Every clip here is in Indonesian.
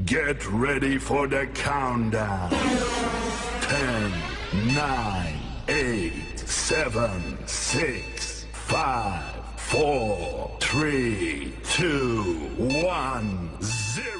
Get ready for the countdown. 10, 9, 8, 7, 6, 5, 4, 3, 2, 1, 0.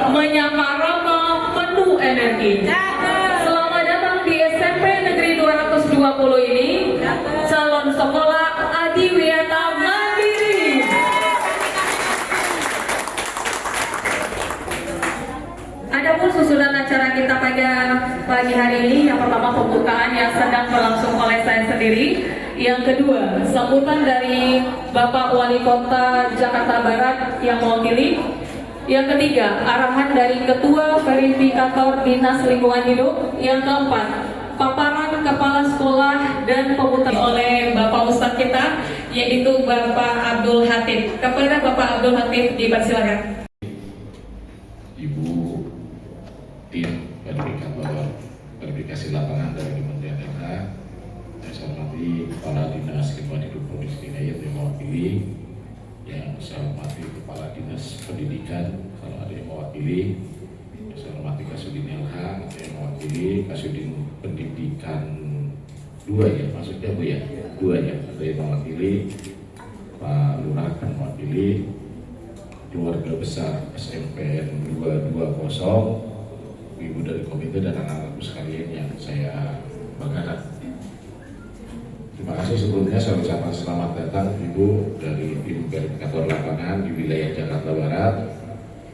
Menyapa Rama penuh energi. Selamat datang di SMP Negeri 220 ini. Calon sekolah Adi Wiyata Mandiri. Adapun susunan acara kita pada pagi hari ini, yang pertama pembukaan yang sedang berlangsung oleh saya sendiri. Yang kedua, sambutan dari Bapak Wali Kota Jakarta Barat yang mewakili. Yang ketiga, arahan dari Ketua Verifikator Dinas Lingkungan Hidup. Yang keempat, paparan kepala sekolah dan pemutar oleh Bapak Ustadz kita. yaitu Bapak Abdul Hatip. Kepada Bapak Abdul Hatip dipersilakan. Ibu tim verifikasi lapangan dari Kementerian Daerah, saya hormati Kepala Dinas Lingkungan Hidup Provinsi DKI yang mewakili, yang saya hormati Kepala Dinas Pendidikan kalau ada yang mewakili, saya hormati Kasudin LH yang mewakili, Kasudin Pendidikan 2 ya, maksudnya Bu ya, 2 ya, ada yang mewakili, Pak Lurah yang mewakili, keluarga besar SMPN 220, ibu dari komite dan anak-anakku sekalian yang saya banggakan. Terima kasih sebelumnya saya ucapkan selamat datang Ibu dari tim verifikator lapangan di wilayah Jakarta Barat,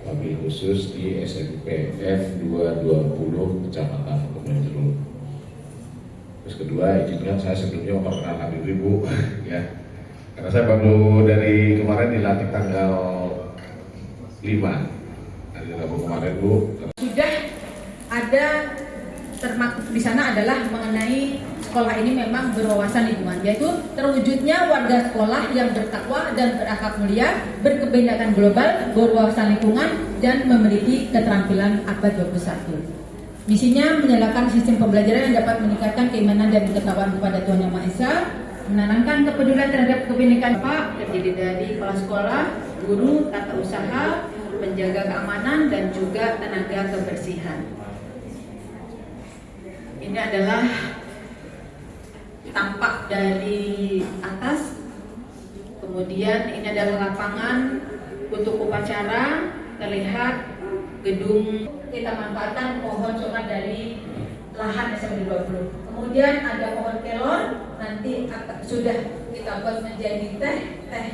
wabil khusus di SMPN 220 Kecamatan Kemenjeruk. Terus kedua, izinkan saya sebelumnya memperkenalkan diri Bu, ya, karena saya baru dari kemarin dilantik tanggal 5 hari Rabu kemarin Bu. Sudah ada termaktub di sana adalah mengenai sekolah ini memang berwawasan lingkungan, yaitu terwujudnya warga sekolah yang bertakwa dan berakhlak mulia, berkebinekaan global, berwawasan lingkungan, dan memiliki keterampilan abad 21. Misinya menyalakan sistem pembelajaran yang dapat meningkatkan keimanan dan ketakwaan kepada Tuhan Yang Maha Esa, menanamkan kepedulian terhadap kebinekaan Pak, terdiri dari kepala sekolah, guru, tata usaha, penjaga keamanan, dan juga tenaga kebersihan. Ini adalah tampak dari atas, kemudian ini adalah lapangan untuk upacara, terlihat gedung, kita manfaatkan pohon coklat dari lahan SMP 20. Kemudian ada pohon kelor, nanti sudah kita buat menjadi teh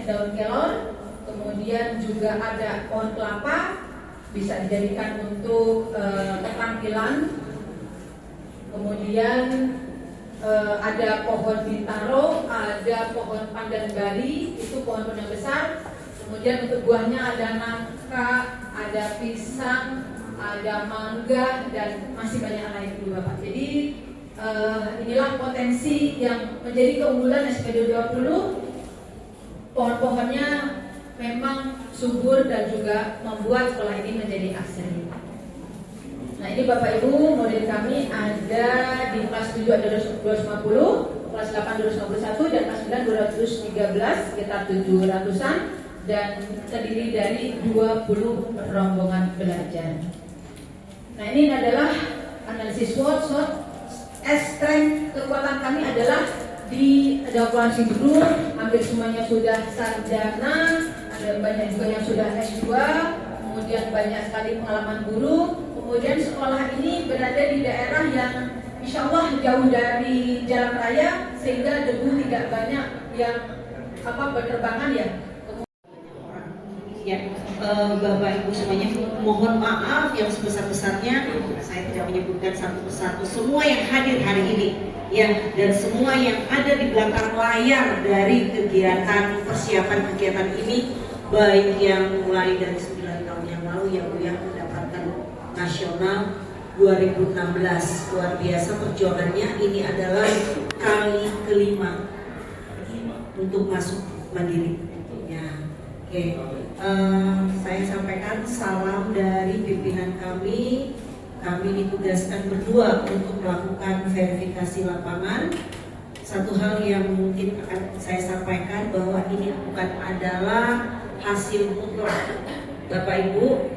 daun kelor. Kemudian juga ada pohon kelapa, bisa dijadikan untuk keterampilan. Kemudian ada pohon bintaro, ada pohon pandan bali, itu pohon yang besar. Kemudian untuk buahnya ada nangka, ada pisang, ada mangga, dan masih banyak lain juga Pak. Jadi inilah potensi yang menjadi keunggulan SPD 20. Pohon-pohonnya memang subur dan juga membuat sekolah ini menjadi asri. Nah ini Bapak Ibu, model kami ada di kelas 7 ada 250, kelas 8 251, dan kelas 9 213, sekitar 700-an, dan terdiri dari 20 rombongan belajar. Nah ini adalah analisis SWOT. Strength kekuatan kami adalah di evaluasi guru, hampir semuanya sudah sarjana, ada banyak juga yang sudah S2, kemudian banyak sekali pengalaman guru. Kemudian sekolah ini berada di daerah yang insya Allah jauh dari jalan raya, sehingga debu tidak banyak yang berterbangan ya. Ya, Bapak Ibu semuanya mohon maaf yang sebesar-besarnya, saya tidak menyebutkan satu persatu semua yang hadir hari ini, ya, dan semua yang ada di belakang layar dari kegiatan persiapan kegiatan ini, baik yang mulai dari 9 tahun yang lalu yang mendapatkan nasional 2016, luar biasa perjuangannya. Ini adalah kali kelima untuk masuk mandiri. Ya, oke. Saya sampaikan salam dari pimpinan kami. Kami ditugaskan berdua untuk melakukan verifikasi lapangan. Satu hal yang mungkin akan saya sampaikan bahwa ini bukan adalah hasil mutlak, Bapak Ibu.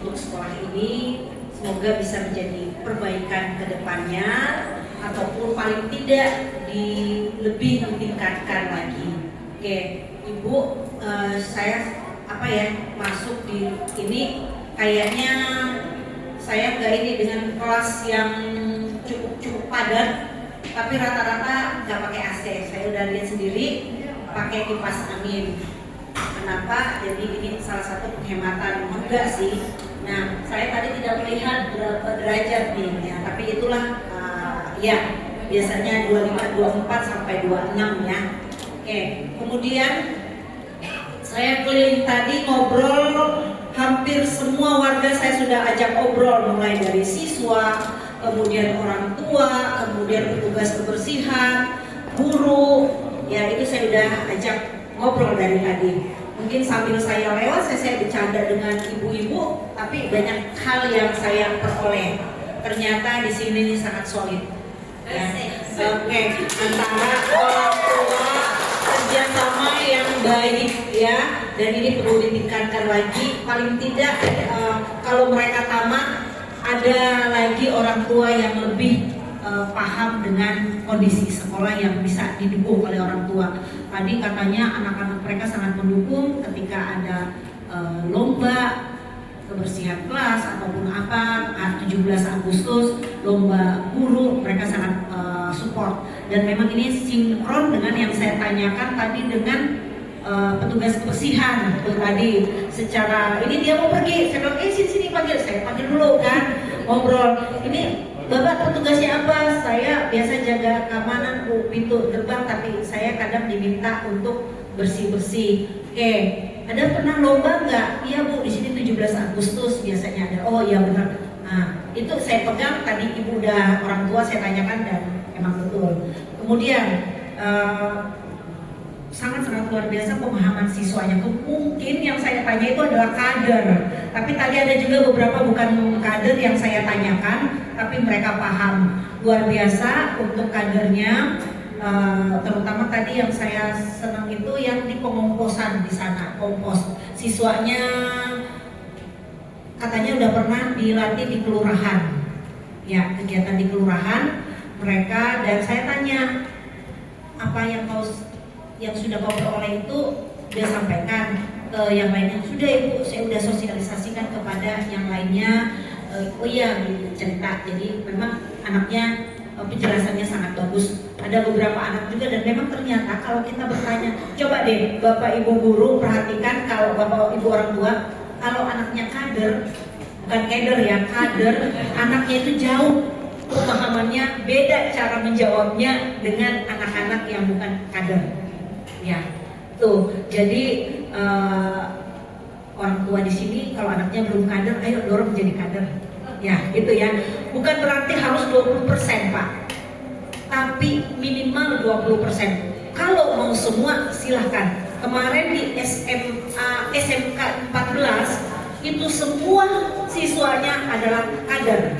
untuk sekolah ini semoga bisa menjadi perbaikan ke depannya ataupun paling tidak lebih ditingkatkan lagi. Oke, Ibu, saya masuk di ini kayaknya saya nggak ini dengan kelas yang cukup padat, tapi rata-rata nggak pakai AC. Saya udah lihat sendiri pakai kipas angin. Kenapa? Jadi ini salah satu penghematan juga sih. Nah, saya tadi tidak melihat berapa derajat nih, ya, tapi itulah ya biasanya 24 sampai 26 ya. Oke, kemudian saya keliling tadi ngobrol, hampir semua warga saya sudah ajak ngobrol, mulai dari siswa, kemudian orang tua, kemudian petugas kebersihan, guru, ya itu saya sudah ajak ngobrol dari tadi. Mungkin sambil saya lewat, saya bercanda dengan ibu-ibu, tapi banyak hal yang saya peroleh. Ternyata di sini ini sangat solid. Ya. Oke, antara orang tua kerjasama yang baik ya, dan ini perlu ditingkatkan lagi. Paling tidak kalau mereka tamat, ada lagi orang tua yang lebih paham dengan kondisi sekolah yang bisa didukung oleh orang tua. Tadi katanya anak-anak mereka sangat mendukung ketika ada lomba kebersihan kelas ataupun apa 17 Agustus lomba guru, mereka sangat support, dan memang ini sinkron dengan yang saya tanyakan tadi dengan petugas kebersihan itu tadi. Secara ini dia mau pergi, saya bilang sini panggil, saya panggil dulu kan, ngobrol. Ini Bapak petugasnya apa? Saya biasa jaga keamanan pintu gerbang, tapi saya kadang diminta untuk bersih-bersih. Oke, ada pernah lomba nggak? Iya Bu, di sini 17 Agustus biasanya ada. Oh iya benar. Nah, itu saya pegang tadi, Ibu udah orang tua saya tanyakan dan emang betul. Kemudian sangat-sangat luar biasa pemahaman siswanya. Mungkin yang saya tanya itu adalah kader, tapi tadi ada juga beberapa bukan kader yang saya tanyakan, tapi mereka paham. Luar biasa untuk kadernya, terutama tadi yang saya senang itu yang di pengomposan di sana, kompos. Siswanya katanya udah pernah dilatih di kelurahan, ya kegiatan di kelurahan mereka, dan saya tanya apa yang sudah kau peroleh itu dia sampaikan ke yang lainnya. Sudah Ibu, saya sudah sosialisasikan kepada yang lainnya. Oh iya, cerita. Jadi memang anaknya penjelasannya sangat bagus. Ada beberapa anak juga, dan memang ternyata kalau kita bertanya, coba deh Bapak Ibu guru perhatikan, kalau Bapak Ibu orang tua, kalau anaknya kader, bukan kader ya, kader, anaknya itu jauh pemahamannya, beda cara menjawabnya dengan anak-anak yang bukan kader. Ya, tuh. Jadi orang tua di sini kalau anaknya belum kader, ayo dorong jadi kader. Ya, gitu ya. Bukan berarti harus 20%, Pak. Tapi minimal 20%. Kalau mau semua silahkan. Kemarin di SMK 14 itu semua siswanya adalah kader.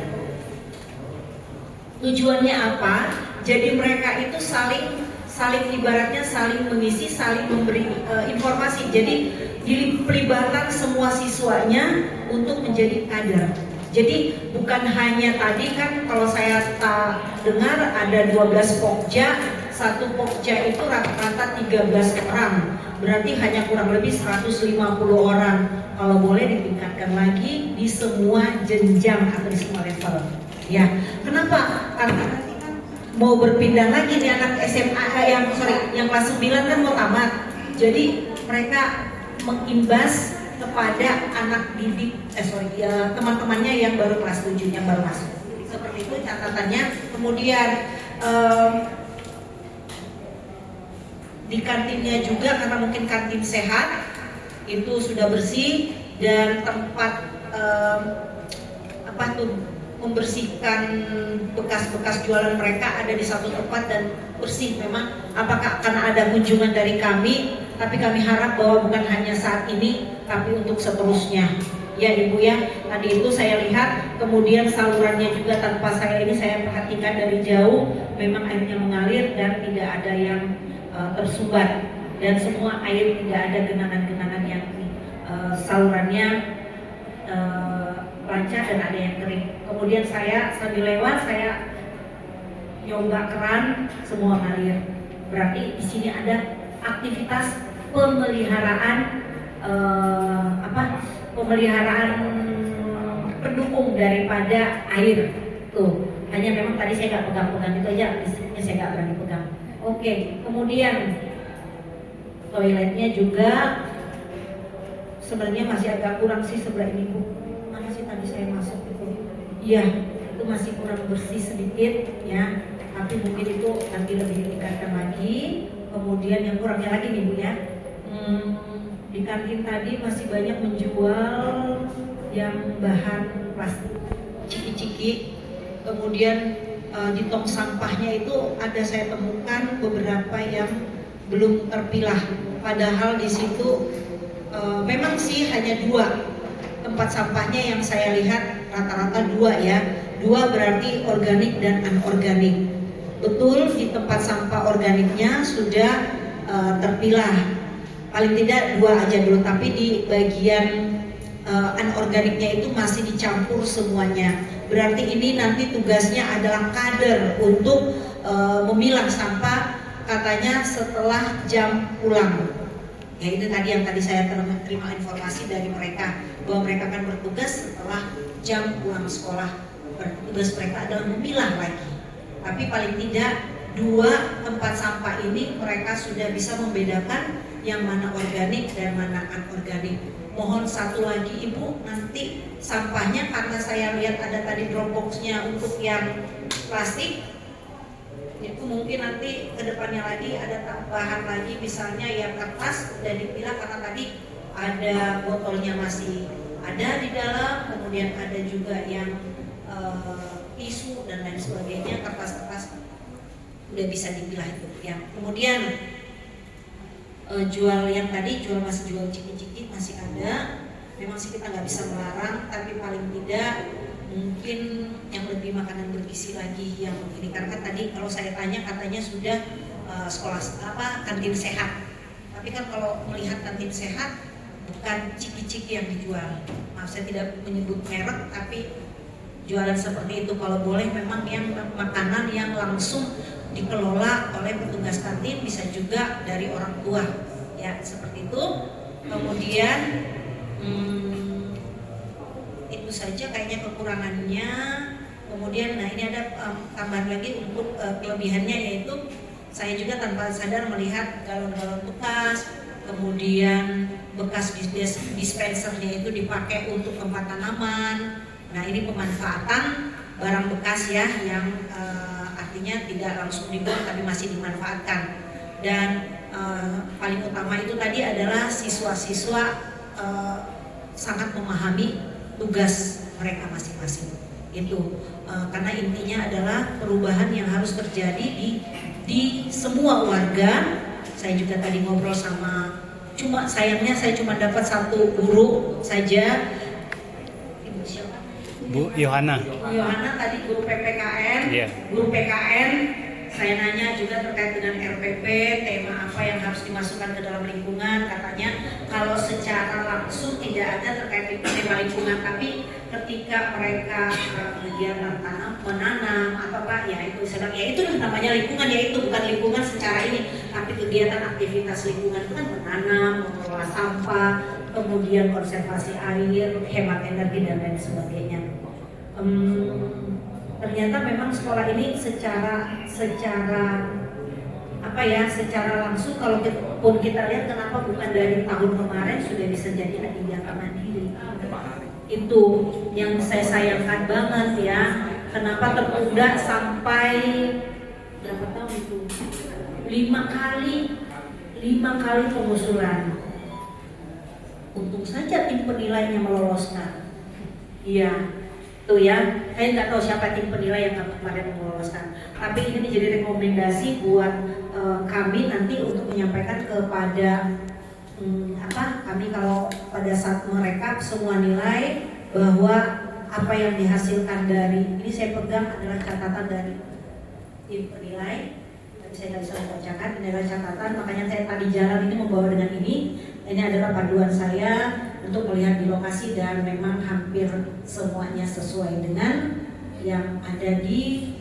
Tujuannya apa? Jadi mereka itu saling ibaratnya saling mengisi, saling memberi informasi. Jadi pelibatan semua siswanya untuk menjadi kader. Jadi bukan hanya tadi kan, kalau saya dengar ada 12 pokja, satu pokja itu rata-rata 13 orang. Berarti hanya kurang lebih 150 orang. Kalau boleh ditingkatkan lagi di semua jenjang atau di semua level. Ya, kenapa? Karena nanti kan mau berpindah lagi nih anak SMA yang kelas 9 kan mau tamat. Jadi mereka mengimbas kepada anak didik teman-temannya yang baru kelas 7 yang baru masuk. Seperti itu catatannya. Kemudian di kantinnya juga, karena mungkin kantin sehat itu sudah bersih, dan tempat membersihkan bekas-bekas jualan mereka ada di satu tempat dan bersih. Memang apakah karena ada kunjungan dari kami, tapi kami harap bahwa bukan hanya saat ini tapi untuk seterusnya. Ya Ibu ya, tadi itu saya lihat, kemudian salurannya juga tanpa saya perhatikan dari jauh, memang airnya mengalir dan tidak ada yang tersumbat, dan semua air, tidak ada genangan-genangan yang salurannya basah dan ada yang kering. Kemudian saya sambil lewat saya nyoba keran, semua ngalir. Berarti di sini ada aktivitas pemeliharaan pemeliharaan pendukung daripada air. Tuh, hanya memang tadi saya nggak pegang-pegang itu aja, listriknya saya nggak berani pegang. Oke, kemudian toiletnya juga sebenarnya masih agak kurang sih sebelah ini Bu. Mana sih tadi saya masuk itu? Iya, itu masih kurang bersih sedikit ya. Tapi mungkin itu nanti lebih ditingkatkan lagi. Kemudian yang kurangnya lagi nih Bu ya. Di kantin tadi masih banyak menjual yang bahan plastik ciki-ciki. Kemudian di tong sampahnya itu ada saya temukan beberapa yang belum terpilah. Padahal di situ memang sih hanya 2 tempat sampahnya yang saya lihat, rata-rata 2 ya. 2 berarti organik dan anorganik. Betul di tempat sampah organiknya sudah terpilah. Paling tidak 2 aja dulu, tapi di bagian anorganiknya itu masih dicampur semuanya. Berarti ini nanti tugasnya adalah kader untuk memilah sampah, katanya setelah jam pulang. Ya itu tadi yang tadi saya terima informasi dari mereka, bahwa mereka akan bertugas setelah jam pulang sekolah. Tugas mereka adalah memilah lagi. Tapi paling tidak 2 tempat sampah ini mereka sudah bisa membedakan yang mana organik dan mana anorganik. Mohon satu lagi Ibu, nanti sampahnya karena saya lihat ada tadi dropboxnya untuk yang plastik, itu mungkin nanti kedepannya lagi ada tambahan lagi, misalnya yang kertas udah dipilah karena tadi ada botolnya masih ada di dalam, kemudian ada juga yang tisu dan lain sebagainya, kertas-kertas udah bisa dipilah itu ya. Kemudian jual yang tadi masih jual ciki-ciki masih ada. Memang sih kita nggak bisa melarang, tapi paling tidak mungkin yang lebih makanan bergizi lagi yang ini, karena tadi kalau saya tanya katanya sudah sekolah kantin sehat. Tapi kan kalau melihat kantin sehat bukan ciki-ciki yang dijual. Maaf saya tidak menyebut merek, tapi jualan seperti itu kalau boleh memang yang makanan yang langsung dikelola oleh petugas kantin, bisa juga dari orang tua ya, seperti itu. Kemudian itu saja kayaknya kekurangannya. Kemudian nah ini ada tambahan lagi untuk kelebihannya, yaitu saya juga tanpa sadar melihat galon-galon bekas, kemudian bekas dispensernya itu dipakai untuk tempat tanaman. Nah ini pemanfaatan barang bekas ya, yang artinya tidak langsung dibuang tapi masih dimanfaatkan. Dan paling utama itu tadi adalah siswa-siswa sangat memahami tugas mereka masing-masing itu, karena intinya adalah perubahan yang harus terjadi di semua warga. Saya juga tadi ngobrol sama, sayangnya saya cuma dapat 1 guru saja. Bu Yohana. Bu Yohana tadi guru PPKN, Guru PKN. Saya nanya juga terkait dengan RPP, tema apa yang harus dimasukkan ke dalam lingkungan. Katanya kalau secara langsung tidak ada terkait tema lingkungan, tapi ketika mereka kegiatan menanam atau apa ya itu sedang ya itu namanya lingkungan, ya itu bukan lingkungan secara ini, tapi kegiatan aktivitas lingkungan itu kan menanam, mengelola sampah, kemudian konservasi air, hemat energi dan lain sebagainya. Ternyata memang sekolah ini secara langsung kalau kita lihat kenapa bukan dari tahun kemarin sudah bisa jadi adiaka mandiri. Itu yang saya sayangkan banget ya. Kenapa tertunda sampai berapa tahun itu? 5 kali pengusulan. Untung saja tim penilainya meloloskan. Iya. Tuh ya, saya nggak tahu siapa tim penilai yang kemarin meloloskan. Tapi ini menjadi rekomendasi buat kami nanti untuk menyampaikan kepada kami kalau pada saat merekap semua nilai, bahwa apa yang dihasilkan dari ini saya pegang adalah catatan dari tim penilai. Tapi saya nggak bisa membacakan nilai catatan, makanya saya tadi jalan ini membawa dengan ini. Ini adalah panduan saya untuk melihat di lokasi dan memang hampir semuanya sesuai dengan yang ada di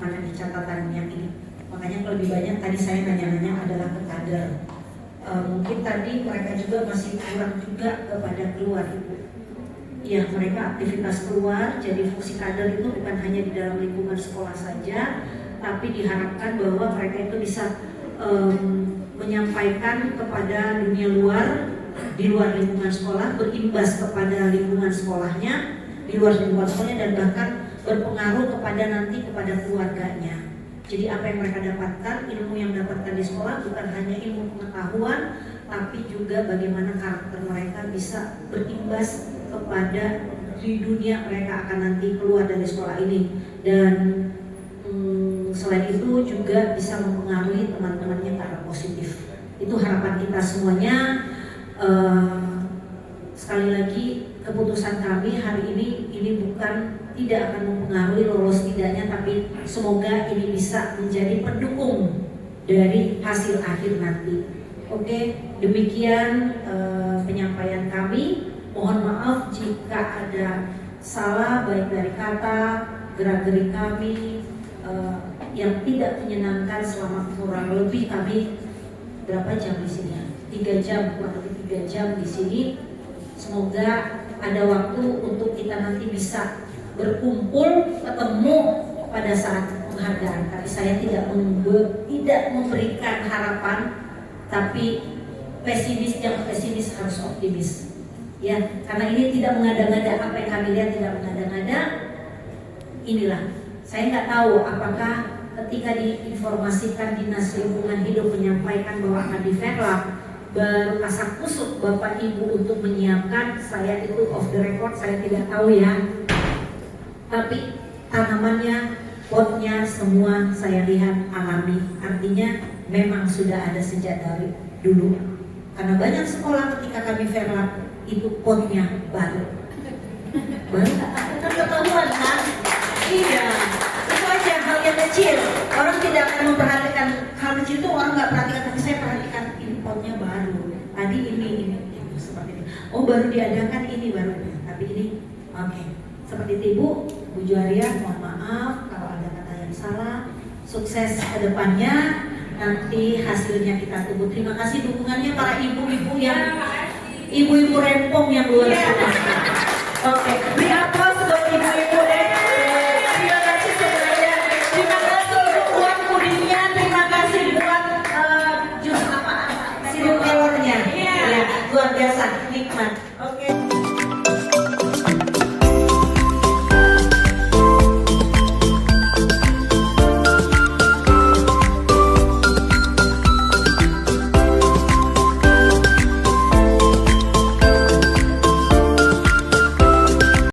mana di catatan yang ini. Makanya lebih banyak tadi saya nanya-nanya adalah ke kader. Mungkin tadi mereka juga masih kurang juga kepada keluar. Ya, mereka aktivitas keluar, jadi fungsi kader itu bukan hanya di dalam lingkungan sekolah saja, tapi diharapkan bahwa mereka itu bisa menyampaikan kepada dunia luar, di luar lingkungan sekolah, berimbas kepada lingkungan sekolahnya, di luar lingkungan sekolahnya, dan bahkan berpengaruh kepada nanti kepada keluarganya. Jadi apa yang mereka dapatkan, ilmu yang dapatkan di sekolah bukan hanya ilmu pengetahuan, tapi juga bagaimana karakter mereka bisa berimbas kepada di dunia mereka akan nanti keluar dari sekolah ini. Dan selain itu juga bisa mempengaruhi teman-temannya ke arah positif. Itu harapan kita semuanya. Sekali lagi keputusan kami hari ini bukan tidak akan mempengaruhi lolos tidaknya, tapi semoga ini bisa menjadi pendukung dari hasil akhir nanti. Oke, demikian penyampaian kami. Mohon maaf jika ada salah baik dari kata, gerak-gerik kami yang tidak menyenangkan selama kurang lebih kami berapa jam di sini? 3 jam, kurang lebih 3 jam di sini. Semoga ada waktu untuk kita nanti bisa berkumpul, ketemu pada saat penghargaan. Tapi saya tidak memberikan harapan, tapi jangan pesimis, harus optimis. Ya, karena ini tidak mengada-ngada, apa yang kami lihat tidak mengada-ngada. Inilah, saya nggak tahu apakah ketika diinformasikan Dinas Lingkungan Hidup menyampaikan bahwa akan di-fairlap, baru kasak kusuk Bapak Ibu untuk menyiapkan. Saya itu off the record, saya tidak tahu ya. Tapi tanamannya, potnya semua saya lihat alami. Artinya memang sudah ada sejak dari dulu. Karena banyak sekolah ketika kami fairlap itu potnya baru kan ketahuan kan? Iya, itu aja hal yang kecil. Orang tidak akan memperhatikan hal kecil itu, orang nggak perhatikan, tapi saya perhatikan ini potnya baru. Tadi ini seperti ini. Oh, baru diadakan ini baru, tapi ini oke. Seperti itu Bu Juaria, mohon maaf kalau ada kata yang salah. Sukses ke depannya, nanti hasilnya kita tunggu. Terima kasih dukungannya para ibu-ibu yang ibu-ibu rempong yang luar biasa.